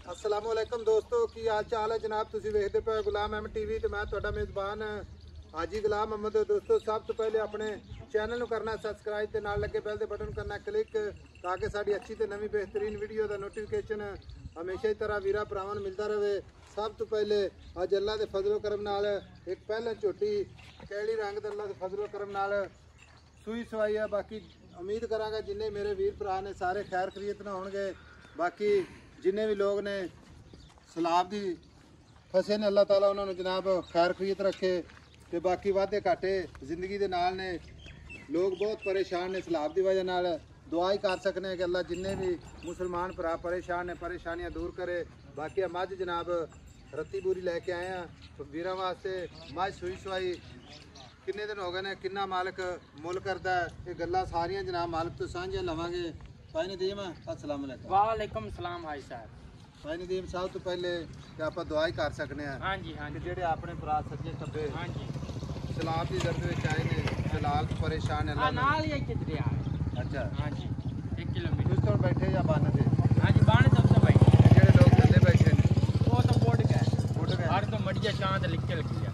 अस्सलामुअलैकुम दोस्तों की हाल चाल है जनाब। तुसी वेखदे पे गुलाम अहमद टीवी ते मैं तुहाडा मेज़बान हाजी गुलाम अहमद। दोस्तों सब तो पहले अपने चैनल नूं करना सब्सक्राइब ते नाल लगे बेल दे बटन करना क्लिक ताकि साडी अच्छी ते नवी बेहतरीन वीडियो दा नोटिफिकेशन हमेशा ही तरह वीरा भरावां नूं मिलदा रहे। सब तो पहले अज अल्लाह दे फजलो करम नाल एक पहले झोटी कैली रंग दे अल्लाह दे फजलो करम नाल सूई सवाई है। बाकी उम्मीद करांगा जिन्ने मेरे वीर भरा ने सारे खैर खरीत ना होणगे। बाकी जिन्ने भी लोग ने सलाब की फसे ने अल्लाह ताला उन्होंने जनाब खैर खरीत रखे। तो बाकी वादे घाटे जिंदगी के नाल ने लोग बहुत परेशान ने सलाब की वजह नाल दुआ ही कर सकने कि अल्लाह जिन्ने भी मुसलमान भरा परेशान ने परेशानियां दूर करे। बाकी मझ जनाब रत्ती बूरी लैके आए हैं वीर वास्ते। मझ सूई सवाई किन्ने दिन हो गए ने किन्ना मालिक मुल करता है ये गल्लां सारियां जनाब मालिक तो सांझियां लवांगे। भाई नदीम अस्सलाम वालेकुम। वालेकुम सलाम भाई साहब। भाई नदीम साहब तो पहले कि आप दुआ ही कर सकने हैं। हाँ जी हाँ जी। जेडे अपने भरा सज्जे खब्बे हाँ जी सलाब की दर्द में आए ने सलाब तो परेशान है नाल ही एक दरिया है। अच्छा हाँ जी 1 किलोमीटर तुम तो बैठे या बन थे? हाँ जी बाण तो सब भाई जेडे लोग थले बैठे ने वो तो बोट गए हर तो मड़िया शांत निकल गया।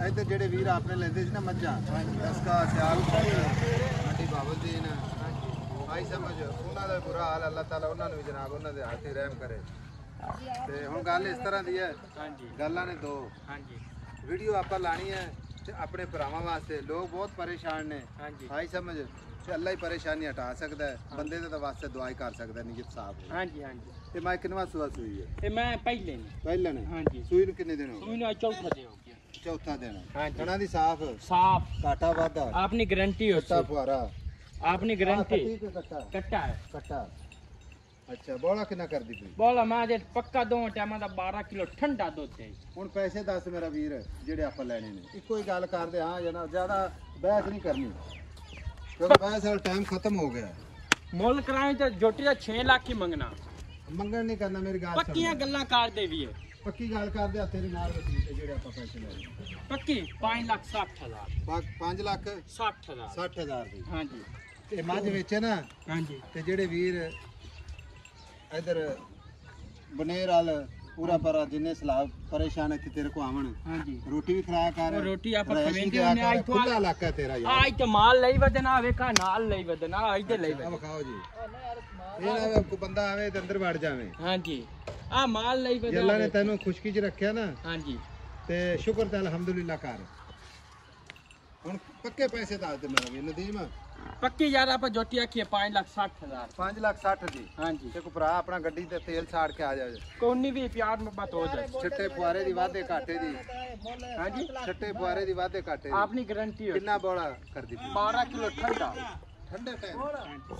इधर जेडे वीर आपने लेंदे सी ना मज्जा इसका सियाल मंडी बाबलदीन आई समझ उन्हों का बुरा हाल अल्लाह ताला उन्होंने भी जनाब उन्होंने हाथ ही रहम करे। ते हुण गल इस तरह दी है गल्लां ने दो वीडियो आप लानी है ते अपने भरावां वास्ते लोग बहुत परेशान ने आई समझ ते अल्लाह ही परेशानी हटा सकता है बंदे दे वास्ते दुआ ही कर सकता है नियत साफ। हाँ जी हाँ जी। ते मैं किनवा सुआ सुई है? ते मैं पहले ने हाँ जी। सुई नूं किन्ने दिन हो सुई नूं चौथा दिन हो गया। चौथा दिन हाँ जी। कणा दी साफ घाटा वाधा आपनी गारंटी हो कट्टा फुआरा आपनी गारंटी कट्टा है कट्टा। अच्छा बोला कितना कर दी बोला मैं जे पक्का दो टाइम दा 12 किलो ठंडा दुध है। हुण पैसे दस मेरा वीर जेडे आप लेने ने इको ही गल कर दे हाँ जना ज्यादा बहस नहीं करनी क्योंकि बहस वाला टाइम खत्म हो गया। मुल कराए तो जोटी दा 6 लाख ही मंगना मंगन नहीं करना मेरी गल पक्कियां गल्लां कर दे भी है पक्की गल कर दे तेरे नाल वसीले जेडे आप पैसे ले पक्की 5,60,000 5 लाख 60,000 60,000 दी। हाँ जी ते मझ वेचे ना हाँ जी ते जेडे वीर इधर बनेर वाल पूरा परा जिन्ने सलाब परेशान है तेरे को आवन हाँ जी रोटी भी खिलाया कर रोटी आप खवेंदे ने आज तो खुला इलाका है तेरा यार आज तो माल लई वदना वेखा नाल लई वदना आज ते लई वदना खाओ जी ये ना को बंदा आवे ते अंदर वड़ जावे। हाँ जी आ माल लई वदना अल्लाह ने तैनू खुशकी च रखया ना। हाँ जी ते शुक्र ते अल्हम्दुलिल्लाह कर। हुन पक्के पैसे दस दे मेरा भी नदीम पक्की यार आप जोटी आखिए 5,60,000 5 लाख 60 दी। हाँ जी ते को भरा अपना गड्डी ते तेल छाड़ के आ जाए कोनी भी प्यार में बात हो जाए छट्टे फुआरे दी वादे घाटे दी। हाँ जी छट्टे फुआरे दी वादे घाटे आपनी गारंटी हो कितना बोला कर दी 12 किलो ठंडा ठंडे टाइम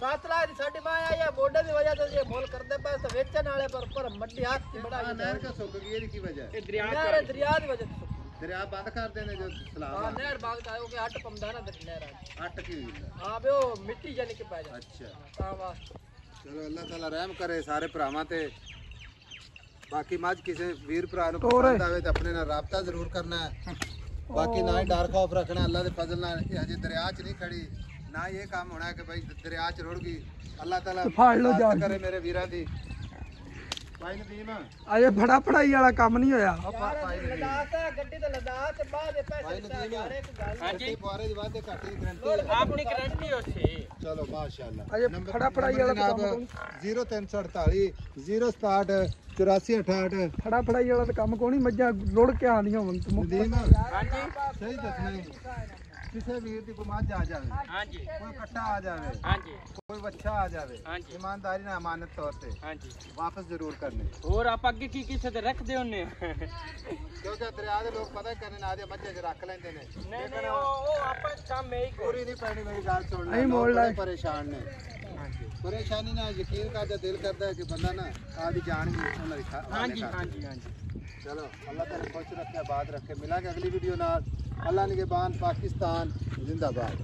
7 लाख दी साडी मां आया बोडे दी वजह से ये मोल करदे पास तो वेचन वाले पर मड्डी हाथ की बड़ा नहर का सुक गई की वजह ये दरिया दरिया दी वजह से दरिया बंद कर देने जो सलाब हां नहर बाग का हो के हट पमदा ना नहर हट की हां बे वो मिट्टी जाने के पाए अच्छा हां वास्ते चलो अल्लाह ताला रहम करे सारे भरावां ते। बाकी मज किसी वीर भरा नूं पसंद आवे ते अपने नाल राबता जरूर करना है। बाकी ना ही डर खौफ रखना अल्लाह दे फजल नाल हजे दरिया च नहीं खड़ी ना ये काम होना है कि भाई दरिया च रुड़ गई। अल्लाह ताला करे मेरे वीरां दी। भाई नदीम अजे फड़ा फड़ाई वाला काम नहीं होया लद्दाख गड्डी ते लद्दाख ते बाद भाई नदीम हाँ जी फुआरे दी वादे घाटे दी गारंटी आपनी गारंटी हो सी चलो माशाल्लाह। अजे फड़ा फड़ाई वाला जनाब 0348 067 8468 फड़ा फड़ाई वाला तो काम कोनी मज्जा रुड़ के आंदियां हुन नदीम हाँ जी सही दसना किसी वीर दी को मझ आ जावे हाँ जी कोई कट्टा आ जावे हाँ जी कोई बच्चा आ जावे हाँ जी ईमानदारी ना अमानत तौर पे हाँ जी वापस जरूर करने और आप आगे की किसे ते रख दे होने क्योंकि दरिया दे लोग पता करने ना दे मझे च रख लेंदे ने नहीं ओ आपस काम में ही पूरी नहीं पैनी मेरी गल सुन नहीं मोड़ ले ले परेशान ने हाँ जी परेशानी ना यकीन का दिल करता है कि बंदा ना आदि जान भी उन्हें हाँ जी हाँ जी हाँ जी। चलो अल्लाह ताला खुश रखे आबाद रखे मिलांगे अगली वीडियो नाल। अल्लाह निगहबान पाकिस्तान जिंदाबाद।